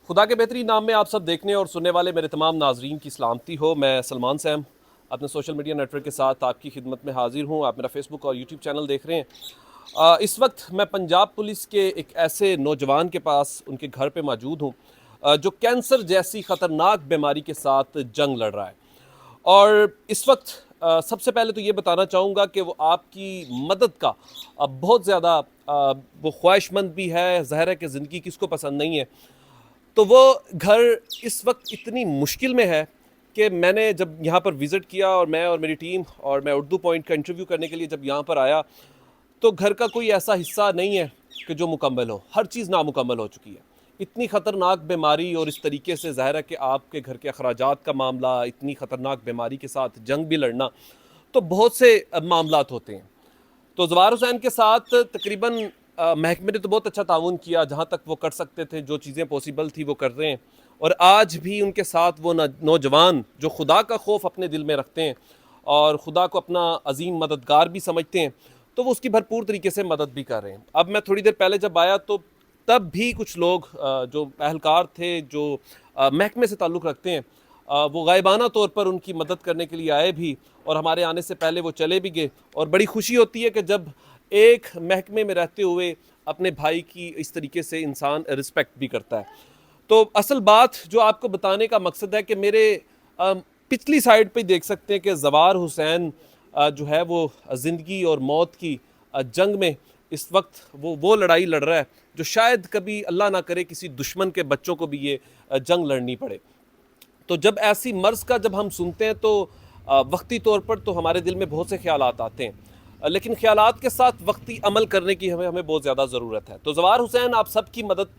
खुदा के बेहतरीन नाम में आप सब देखने और सुनने वाले मेरे तमाम नाजरीन की सलामती हो। मैं सलमान सैम अपने सोशल मीडिया नेटवर्क के साथ आपकी खिदमत में हाजिर हूँ। आप मेरा फेसबुक और यूट्यूब चैनल देख रहे हैं। इस वक्त मैं पंजाब पुलिस के एक ऐसे नौजवान के पास उनके घर पे मौजूद हूँ जो कैंसर जैसी ख़तरनाक बीमारी के साथ जंग लड़ रहा है। और इस वक्त सबसे पहले तो ये बताना चाहूँगा कि वो आपकी मदद का बहुत ज़्यादा वो ख्वाहिशमंद भी है। ज़ाहिर है कि ज़िंदगी किसको पसंद नहीं है। तो वो घर इस वक्त इतनी मुश्किल में है कि मैंने जब यहाँ पर विज़िट किया और मैं और मेरी टीम और मैं उर्दू पॉइंट का इंटरव्यू करने के लिए जब यहाँ पर आया, तो घर का कोई ऐसा हिस्सा नहीं है कि जो मुकम्मल हो। हर चीज़ नामुकम्मल हो चुकी है। इतनी ख़तरनाक बीमारी और इस तरीके से ज़ाहिर है कि आपके घर के अखराजात का मामला, इतनी ख़तरनाक बीमारी के साथ जंग भी लड़ना, तो बहुत से मामलात होते हैं। तो ज़वार हुसैन के साथ तकरीबन महकमे ने तो बहुत अच्छा ताउन किया, जहाँ तक वो कर सकते थे, जो चीज़ें पॉसिबल थी वो कर रहे हैं। और आज भी उनके साथ वो नौजवान जो खुदा का खौफ अपने दिल में रखते हैं और खुदा को अपना अजीम मददगार भी समझते हैं, तो वो उसकी भरपूर तरीके से मदद भी कर रहे हैं। अब मैं थोड़ी देर पहले जब आया तो तब भी कुछ लोग जो अहलकार थे, जो महकमे से ताल्लुक़ रखते हैं, वो गायबाना तौर पर उनकी मदद करने के लिए आए भी, और हमारे आने से पहले वो चले भी गए। और बड़ी खुशी होती है कि जब एक महकमे में रहते हुए अपने भाई की इस तरीके से इंसान रिस्पेक्ट भी करता है। तो असल बात जो आपको बताने का मकसद है कि मेरे पिछली साइड पे देख सकते हैं कि ज़वार हुसैन जो है वो ज़िंदगी और मौत की जंग में इस वक्त वो लड़ाई लड़ रहा है जो शायद कभी अल्लाह ना करे किसी दुश्मन के बच्चों को भी ये जंग लड़नी पड़े। तो जब ऐसी मर्ज़ का जब हम सुनते हैं तो वक्ती तौर पर तो हमारे दिल में बहुत से ख्यालात आते हैं, लेकिन ख्यालात के साथ वक्ती अमल करने की हमें बहुत ज़्यादा ज़रूरत है। तो ज़वार हुसैन आप सब की मदद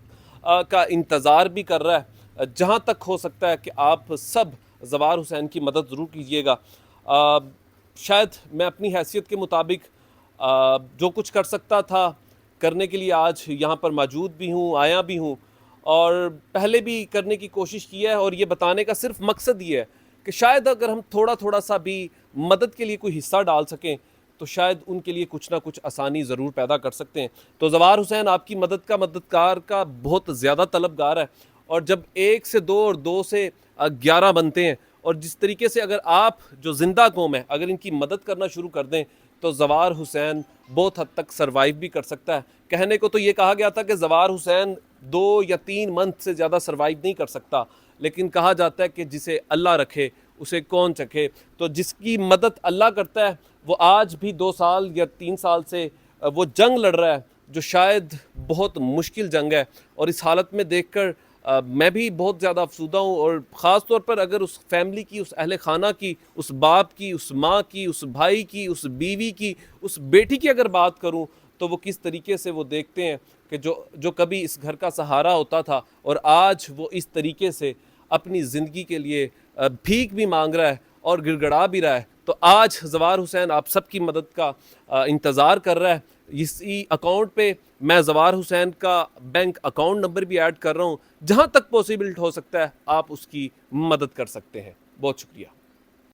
का इंतज़ार भी कर रहा है। जहाँ तक हो सकता है कि आप सब ज़वार हुसैन की मदद ज़रूर कीजिएगा। शायद मैं अपनी हैसियत के मुताबिक जो कुछ कर सकता था करने के लिए आज यहाँ पर मौजूद भी हूँ, आया भी हूँ, और पहले भी करने की कोशिश की है। और ये बताने का सिर्फ मकसद ये है कि शायद अगर हम थोड़ा थोड़ा सा भी मदद के लिए कोई हिस्सा डाल सकें तो शायद उनके लिए कुछ ना कुछ आसानी ज़रूर पैदा कर सकते हैं। तो ज़वार हुसैन आपकी मददगार का बहुत ज़्यादा तलबगार है। और जब 1 से 2 और 2 से 11 बनते हैं, और जिस तरीके से अगर आप जो ज़िंदा कौम है अगर इनकी मदद करना शुरू कर दें तो ज़वार हुसैन बहुत हद तक सर्वाइव भी कर सकता है। कहने को तो ये कहा गया था कि ज़वार हुसैन 2 या 3 मंथ से ज़्यादा सर्वाइव नहीं कर सकता, लेकिन कहा जाता है कि जिसे अल्लाह रखे उसे कौन चखे। तो जिसकी मदद अल्लाह करता है वो आज भी 2 साल या 3 साल से वो जंग लड़ रहा है जो शायद बहुत मुश्किल जंग है। और इस हालत में देखकर मैं भी बहुत ज़्यादा अफसुदा हूँ। और ख़ास तौर पर अगर उस फैमिली की, उस अहले खाना की, उस बाप की, उस माँ की, उस भाई की, उस बीवी की, उस बेटी की अगर बात करूँ तो वो किस तरीके से वो देखते हैं कि जो कभी इस घर का सहारा होता था और आज वो इस तरीके से अपनी ज़िंदगी के लिए भीख भी मांग रहा है और गिड़गड़ा भी रहा है। तो आज ज़वार हुसैन आप सबकी मदद का इंतज़ार कर रहा है। इसी अकाउंट पे मैं ज़वार हुसैन का बैंक अकाउंट नंबर भी ऐड कर रहा हूँ। जहाँ तक पॉसिबल हो सकता है आप उसकी मदद कर सकते हैं। बहुत शुक्रिया।